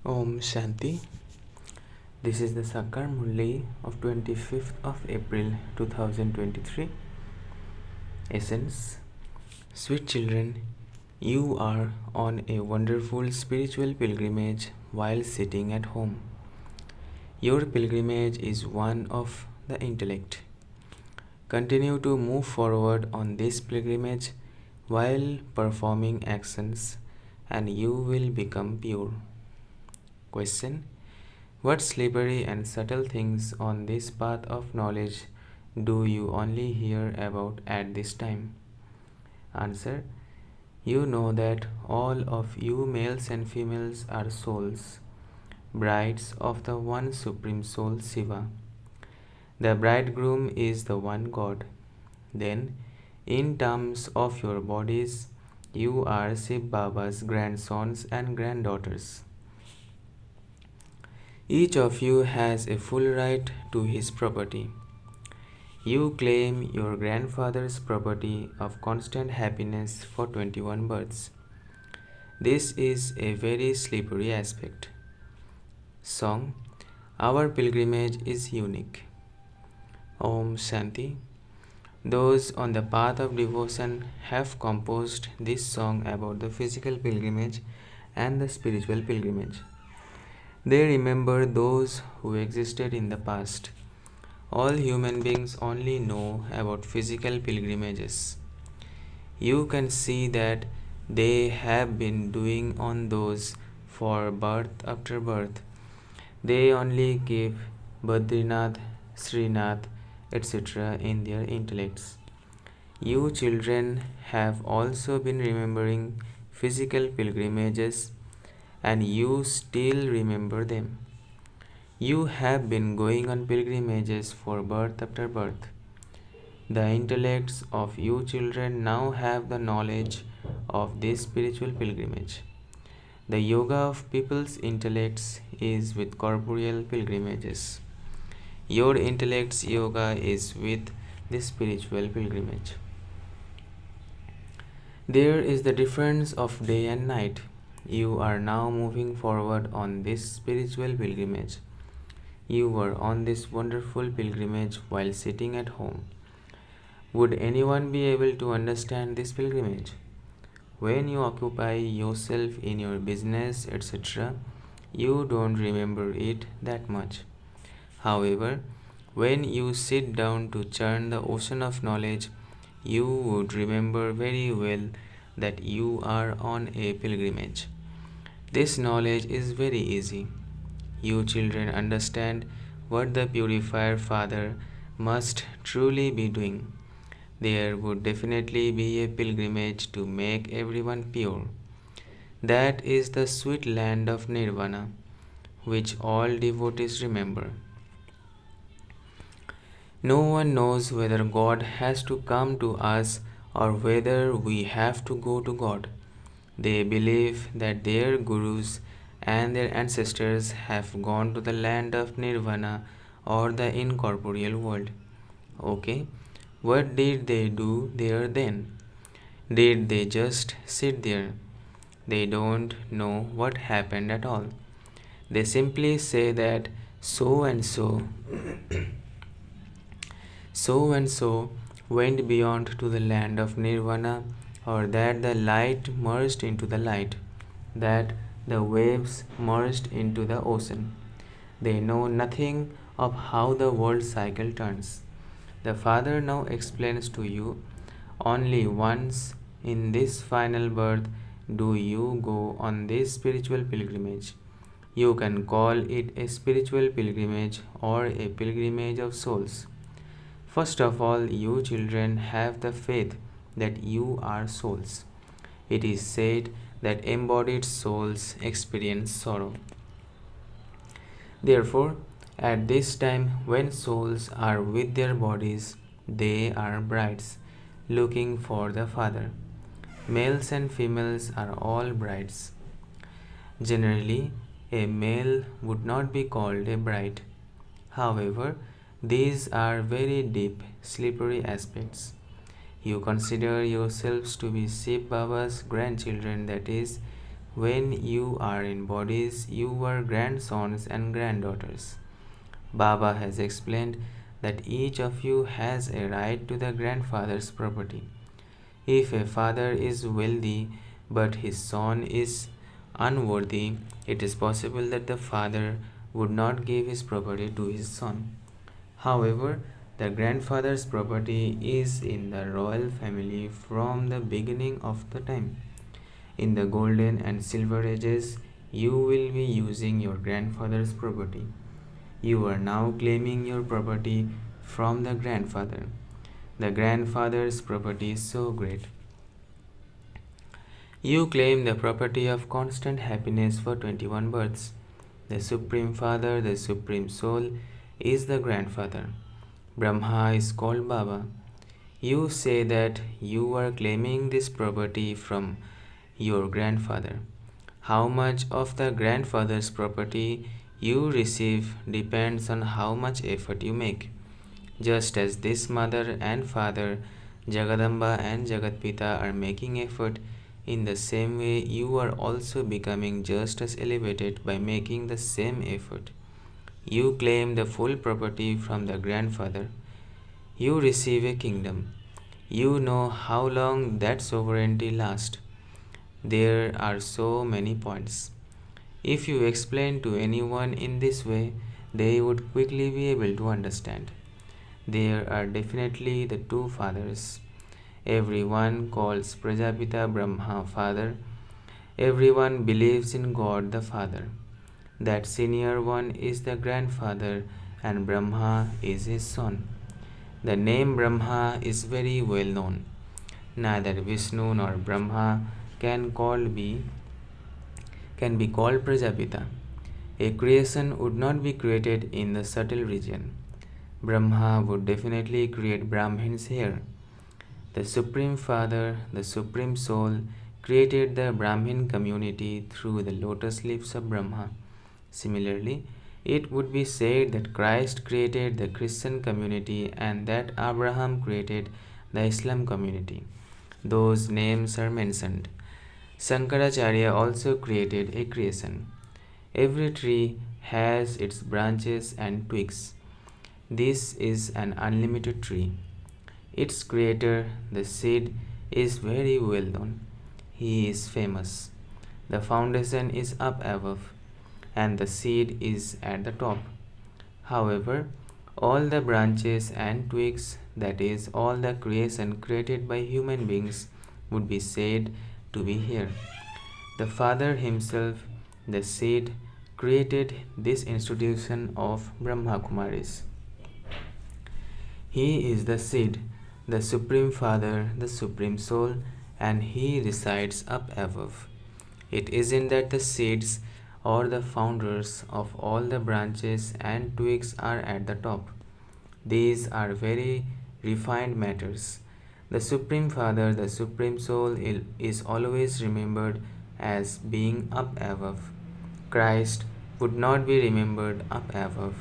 Om Shanti. This is the Sakar Murli of 25th of April 2023. Essence. Sweet children, you are on a wonderful spiritual pilgrimage while sitting at home. Your pilgrimage is one of the intellect. Continue to move forward on this pilgrimage while performing actions and you will become pure. Question. What slippery and subtle things on this path of knowledge do you only hear about at this time? Answer. You know that all of you males and females are souls, brides of the one supreme soul Shiva. The bridegroom is the one God. Then, in terms of your bodies, you are Shiv Baba's grandsons and granddaughters. Each of you has a full right to his property. You claim your grandfather's property of constant happiness for 21 births. This is a very slippery aspect. Song. Our pilgrimage is unique. Om Shanti. Those on the path of devotion have composed this song about the physical pilgrimage and the spiritual pilgrimage. They remember those who existed in the past. All human beings only know about physical pilgrimages. You can see that they have been doing on those for birth after birth. They only keep Badrinath, Srinath, etc. in their intellects. You children have also been remembering physical pilgrimages and you still remember them. You have been going on pilgrimages for birth after birth. The intellects of you children now have the knowledge of this spiritual pilgrimage. The yoga of people's intellects is with corporeal pilgrimages. Your intellect's yoga is with this spiritual pilgrimage. There is the difference of day and night. You are now moving forward on this spiritual pilgrimage. You were on this wonderful pilgrimage while sitting at home. Would anyone be able to understand this pilgrimage? When you occupy yourself in your business, etc., you don't remember it that much. However, when you sit down to churn the ocean of knowledge, you would remember very well that you are on a pilgrimage. This knowledge is very easy. You children understand what the purifier Father must truly be doing. There would definitely be a pilgrimage to make everyone pure. That is the sweet land of Nirvana, which all devotees remember. No one knows whether God has to come to us or whether we have to go to God. They believe that their gurus and their ancestors have gone to the land of Nirvana or the incorporeal world. Okay, what did they do there then? Did they just sit there? They don't know what happened at all. They simply say that so and so, so and so went beyond to the land of Nirvana, or that the light merged into the light, that the waves merged into the ocean. They know nothing of how the world cycle turns. The Father now explains to you only once in this final birth do you go on this spiritual pilgrimage. You can call it a spiritual pilgrimage or a pilgrimage of souls. First of all, you children have the faith that you are souls. It is said that embodied souls experience sorrow. Therefore, at this time, when souls are with their bodies, they are brides, looking for the Father. Males and females are all brides. Generally, a male would not be called a bride. However, these are very deep, slippery aspects. You consider yourselves to be Shiv Baba's grandchildren, that is, When you are in bodies, you were grandsons and granddaughters. Baba has explained that each of you has a right to the grandfather's property. If a father is wealthy but his son is unworthy, it is possible that the father would not give his property to his son. However, the grandfather's property is in the royal family from the beginning of the time. In the golden and silver ages, you will be using your grandfather's property. You are now claiming your property from the grandfather. The grandfather's property is so great. You claim the property of constant happiness for 21 births. The Supreme Father, the Supreme Soul, is the grandfather. Brahma is called Baba. You say that you are claiming this property from your grandfather. How much of the grandfather's property you receive depends on how much effort you make. Just as this mother and father, Jagadamba and Jagatpita, are making effort, in the same way you are also becoming just as elevated by making the same effort. You claim the full property from the grandfather. You receive a kingdom. You know how long that sovereignty lasts. There are so many points. If you explain to anyone in this way, they would quickly be able to understand. There are definitely the two fathers. Everyone calls Prajapita Brahma father. Everyone believes in God the Father. That senior one is the grandfather and Brahma is his son. The name Brahma is very well known. Neither Vishnu nor Brahma can be called Prajapita. A creation would not be created in the subtle region. Brahma would definitely create Brahmins here. The Supreme Father, the Supreme Soul, created the Brahmin community through the lotus lips of Brahma. Similarly, it would be said that Christ created the Christian community and that Abraham created the Islam community. Those names are mentioned. Shankaracharya also created a creation. Every tree has its branches and twigs. This is an unlimited tree. Its creator, the seed, is very well known. He is famous. The foundation is up above, and the seed is at the top. However, all the branches and twigs, that is, all the creation created by human beings, would be said to be here. The Father Himself, the seed, created this institution of Brahma Kumaris. He is the seed, the Supreme Father, the Supreme Soul, and He resides up above. It isn't that the seeds or the founders of all the branches and twigs are at the top. These are very refined matters. The Supreme Father, the Supreme Soul, is always remembered as being up above. Christ would not be remembered up above.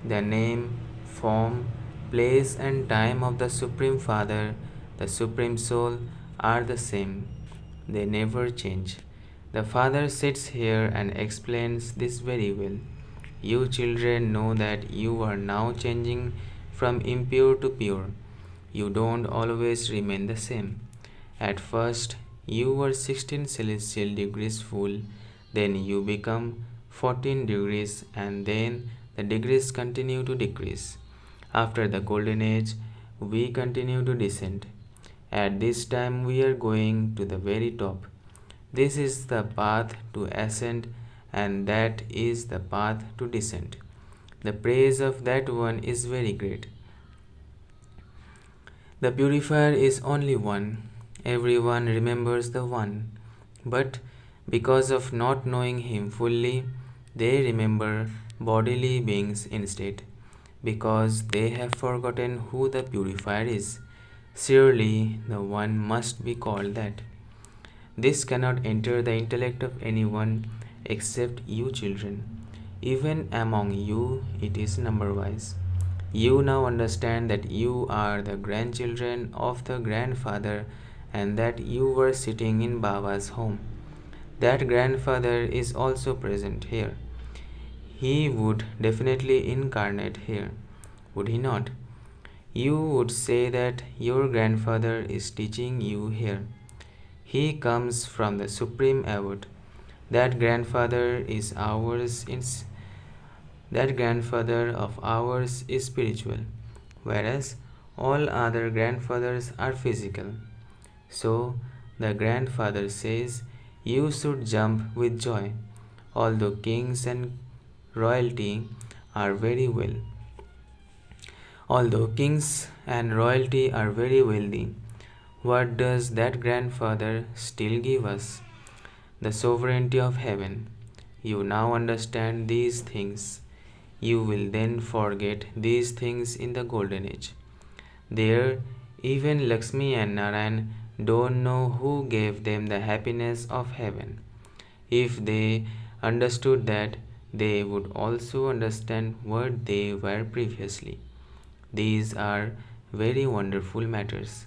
The name, form, place, and time of the Supreme Father, the Supreme Soul, are the same. They never change. The Father sits here and explains this very well. You children know that you are now changing from impure to pure. You don't always remain the same. At first, you were 16 celestial degrees full, then you become 14 degrees, and then the degrees continue to decrease. After the golden age, we continue to descend. At this time, we are going to the very top. This is the path to ascend, and that is the path to descent. The praise of that one is very great. The purifier is only one. Everyone remembers the one. But because of not knowing him fully, they remember bodily beings instead. Because they have forgotten who the purifier is. Surely the one must be called that. This cannot enter the intellect of anyone except you children. Even among you, it is number wise. You now understand that you are the grandchildren of the grandfather and that you were sitting in Baba's home. That grandfather is also present here. He would definitely incarnate here, would he not? You would say that your grandfather is teaching you here. He comes from the supreme abode. That grandfather is ours that grandfather of ours is spiritual, whereas all other grandfathers are physical. So the grandfather says, you should jump with joy, although kings and royalty are very well. Although kings and royalty are very wealthy, what does that grandfather still give us? The sovereignty of heaven. You now understand these things. You will then forget these things in the golden age. There, even Lakshmi and Narayan don't know who gave them the happiness of heaven. If they understood that, they would also understand what they were previously. These are very wonderful matters.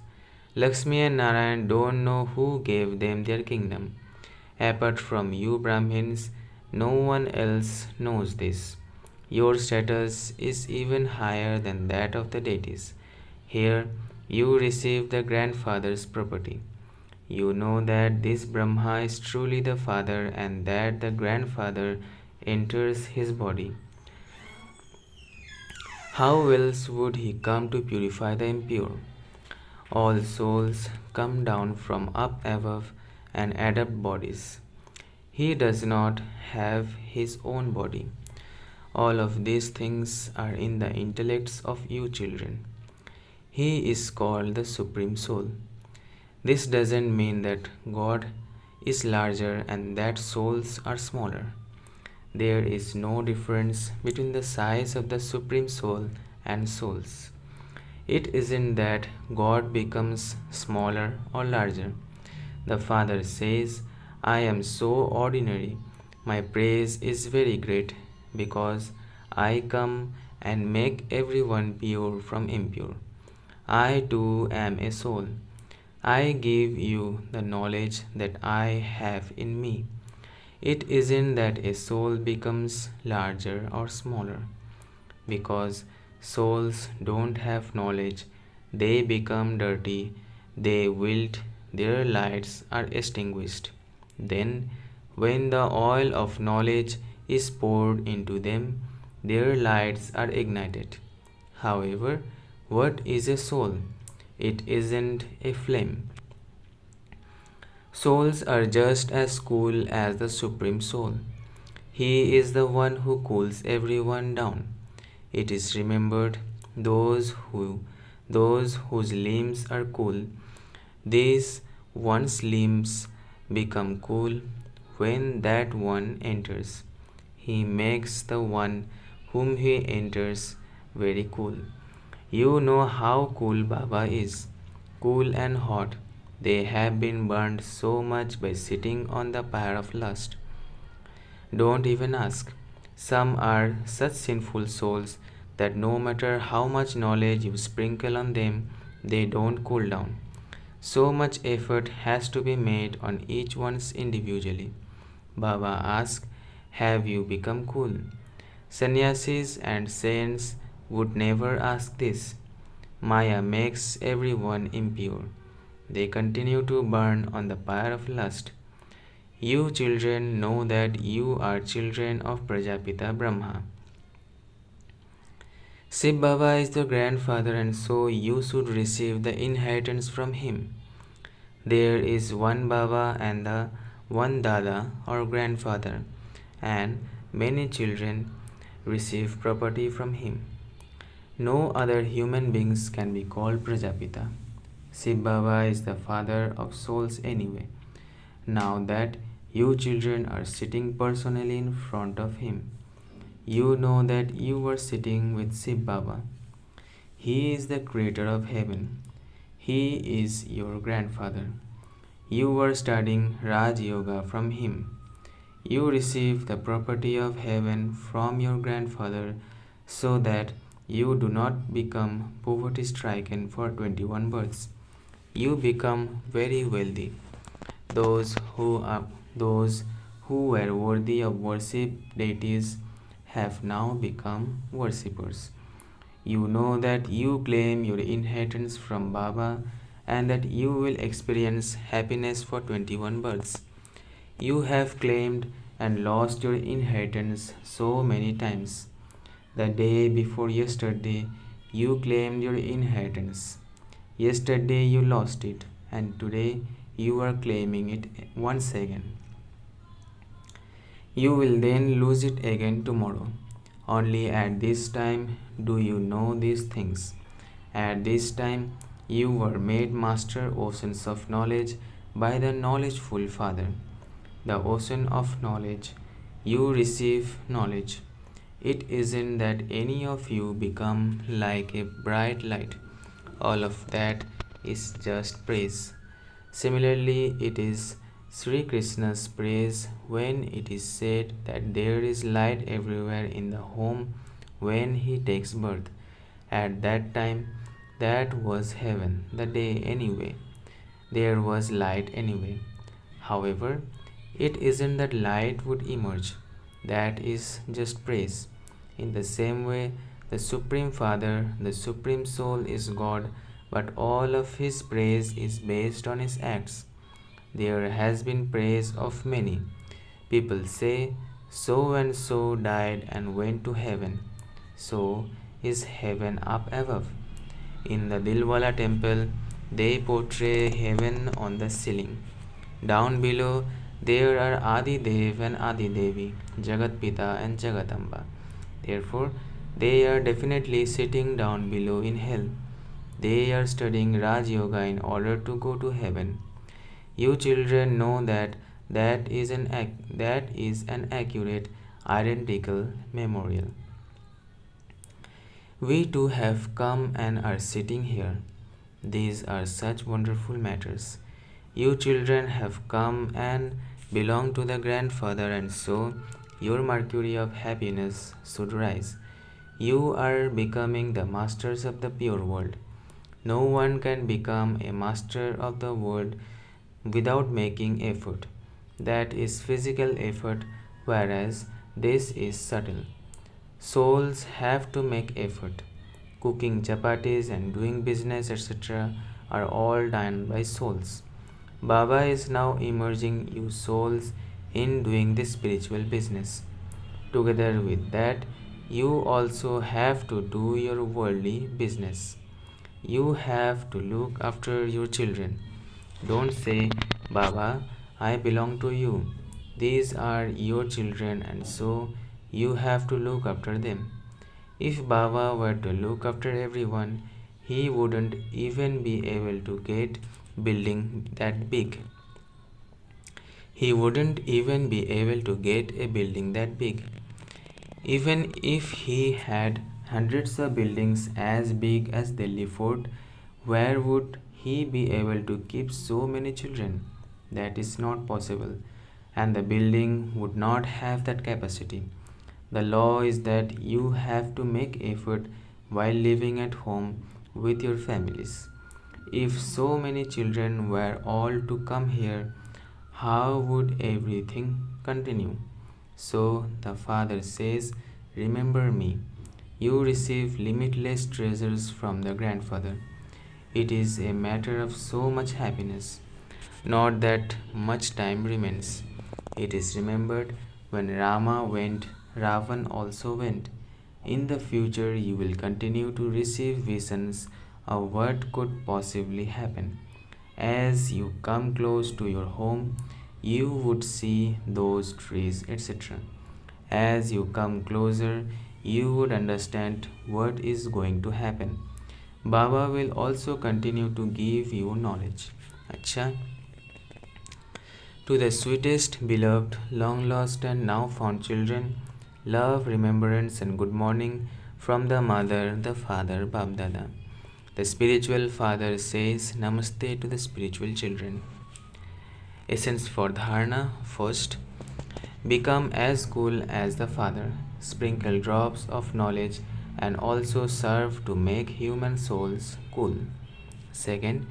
Lakshmi and Narayan don't know who gave them their kingdom. Apart from you Brahmins, no one else knows this. Your status is even higher than that of the deities. Here you receive the grandfather's property. You know that this Brahma is truly the father and that the grandfather enters his body. How else would he come to purify the impure? All souls come down from up above and adopt bodies. He does not have his own body. All of these things are in the intellects of you children. He is called the Supreme Soul. This doesn't mean that God is larger and that souls are smaller. There is no difference between the size of the Supreme Soul and souls. It isn't that God becomes smaller or larger. The Father says, I am so ordinary. My praise is very great because I come and make everyone pure from impure. I too am a soul. I give you the knowledge that I have in me. It isn't that a soul becomes larger or smaller. Because souls don't have knowledge, they become dirty, they wilt, their lights are extinguished. Then, when the oil of knowledge is poured into them, their lights are ignited. However, what is a soul? It isn't a flame. Souls are just as cool as the Supreme Soul. He is the one who cools everyone down. It is remembered those whose limbs are cool, these one's limbs become cool when that one enters. He makes the one whom he enters very cool. You know how cool Baba is, cool and hot. They have been burned so much by sitting on the pyre of lust. Don't even ask. Some are such sinful souls that no matter how much knowledge you sprinkle on them, they don't cool down. So much effort has to be made on each one's individually. Baba asks, have you become cool? Sannyasis and saints would never ask this. Maya makes everyone impure. They continue to burn on the pyre of lust. You children know that you are children of Prajapita Brahma. Shiv Baba is the grandfather and so you should receive the inheritance from him. There is one Baba and the one Dada or grandfather and many children receive property from him. No other human beings can be called Prajapita. Shiv Baba is the father of souls anyway. Now that you children are sitting personally in front of him, you know that you were sitting with Shiv Baba. He is the creator of heaven. He is your grandfather. You were studying Raj Yoga from him. You received the property of heaven from your grandfather so that you do not become poverty stricken for 21 births. You become very wealthy. Those who are Those who were worthy of worship deities have now become worshippers. You know that you claim your inheritance from Baba and that you will experience happiness for 21 births. You have claimed and lost your inheritance so many times. The day before yesterday, you claimed your inheritance. Yesterday, you lost it, and today, you are claiming it once again. You will then lose it again tomorrow. Only at this time do you know these things. At this time, you were made master oceans of knowledge by the knowledgeful Father. The ocean of knowledge. You receive knowledge. It isn't that any of you become like a bright light. All of that is just praise. Similarly, it is Sri Krishna's praise when it is said that there is light everywhere in the home when he takes birth. At that time, that was heaven, the day anyway. There was light anyway. However, it isn't that light would emerge. That is just praise. In the same way, the Supreme Father, the Supreme Soul is God, but all of his praise is based on his acts. There has been praise of many. People say, so and so died and went to heaven. So is heaven up above. In the Dilwala temple, they portray heaven on the ceiling. Down below, there are Adi Dev and Adi Devi, Jagat Pita and Jagatamba. Therefore, they are definitely sitting down below in hell. They are studying Raj Yoga in order to go to heaven. You children know that that is an accurate, identical memorial. We too have come and are sitting here. These are such wonderful matters. You children have come and belong to the grandfather, and so your mercury of happiness should rise. You are becoming the masters of the pure world. No one can become a master of the world without making effort. That is physical effort, whereas this is subtle. Souls have to make effort. Cooking chapatis and doing business, etc., are all done by souls. Baba is now emerging you souls in doing this spiritual business. Together with that, you also have to do your worldly business. You have to look after your children. Don't say, Baba, I belong to you. These are your children, and so you have to look after them. If Baba were to look after everyone, he wouldn't even be able to get building that big. He wouldn't even be able to get a building that big. Even if he had hundreds of buildings as big as Delhi Fort, where would he be able to keep so many children? That is not possible, and the building would not have that capacity. The law is that you have to make effort while living at home with your families. If so many children were all to come here, how would everything continue? So the Father says, remember me. You receive limitless treasures from the Grandfather. It is a matter of so much happiness. Not that much time remains. It is remembered when Rama went, Ravan also went. In the future, you will continue to receive visions of what could possibly happen. As you come close to your home, you would see those trees, etc. As you come closer, you would understand what is going to happen. Baba will also continue to give you knowledge. Achcha. To the sweetest, beloved, long lost, and now found children, love, remembrance, and good morning from the mother, the father, BapDada. The spiritual father says namaste to the spiritual children. Essence for dharana. First, become as cool as the Father. Sprinkle drops of knowledge and also serve to make human souls cool. Second,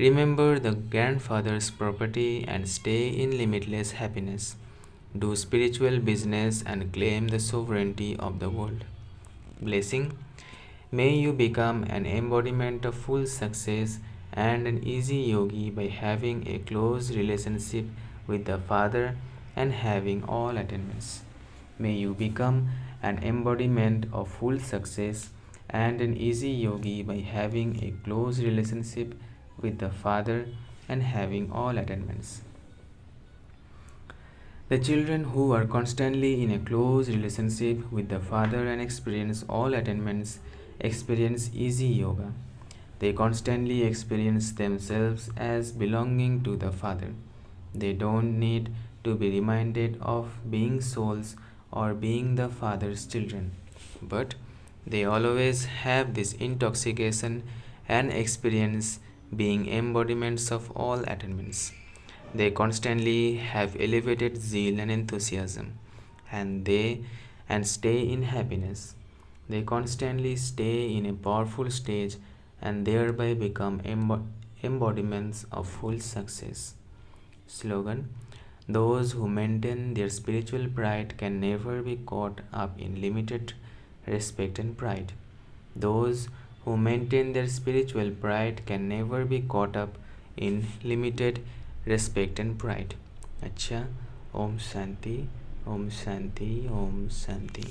Remember the grandfather's property and stay in limitless happiness. Do spiritual business and claim the sovereignty of the world. Blessing. May you become an embodiment of full success and an easy yogi by having a close relationship with the Father and having all attainments. May you become an embodiment of full success and an easy yogi by having a close relationship with the Father and having all attainments. The children who are constantly in a close relationship with the Father and experience all attainments experience easy yoga. They constantly experience themselves as belonging to the Father. They don't need to be reminded of being souls or being the Father's children, but they always have this intoxication and experience being embodiments of all attainments. They constantly have elevated zeal and enthusiasm, and stay in happiness. They constantly stay in a powerful stage and thereby become embodiments of full success. Slogan. Those who maintain their spiritual pride can never be caught up in limited respect and pride. Those who maintain their spiritual pride can never be caught up in limited respect and pride. Achcha. Om Shanti. Om Shanti. Om Shanti.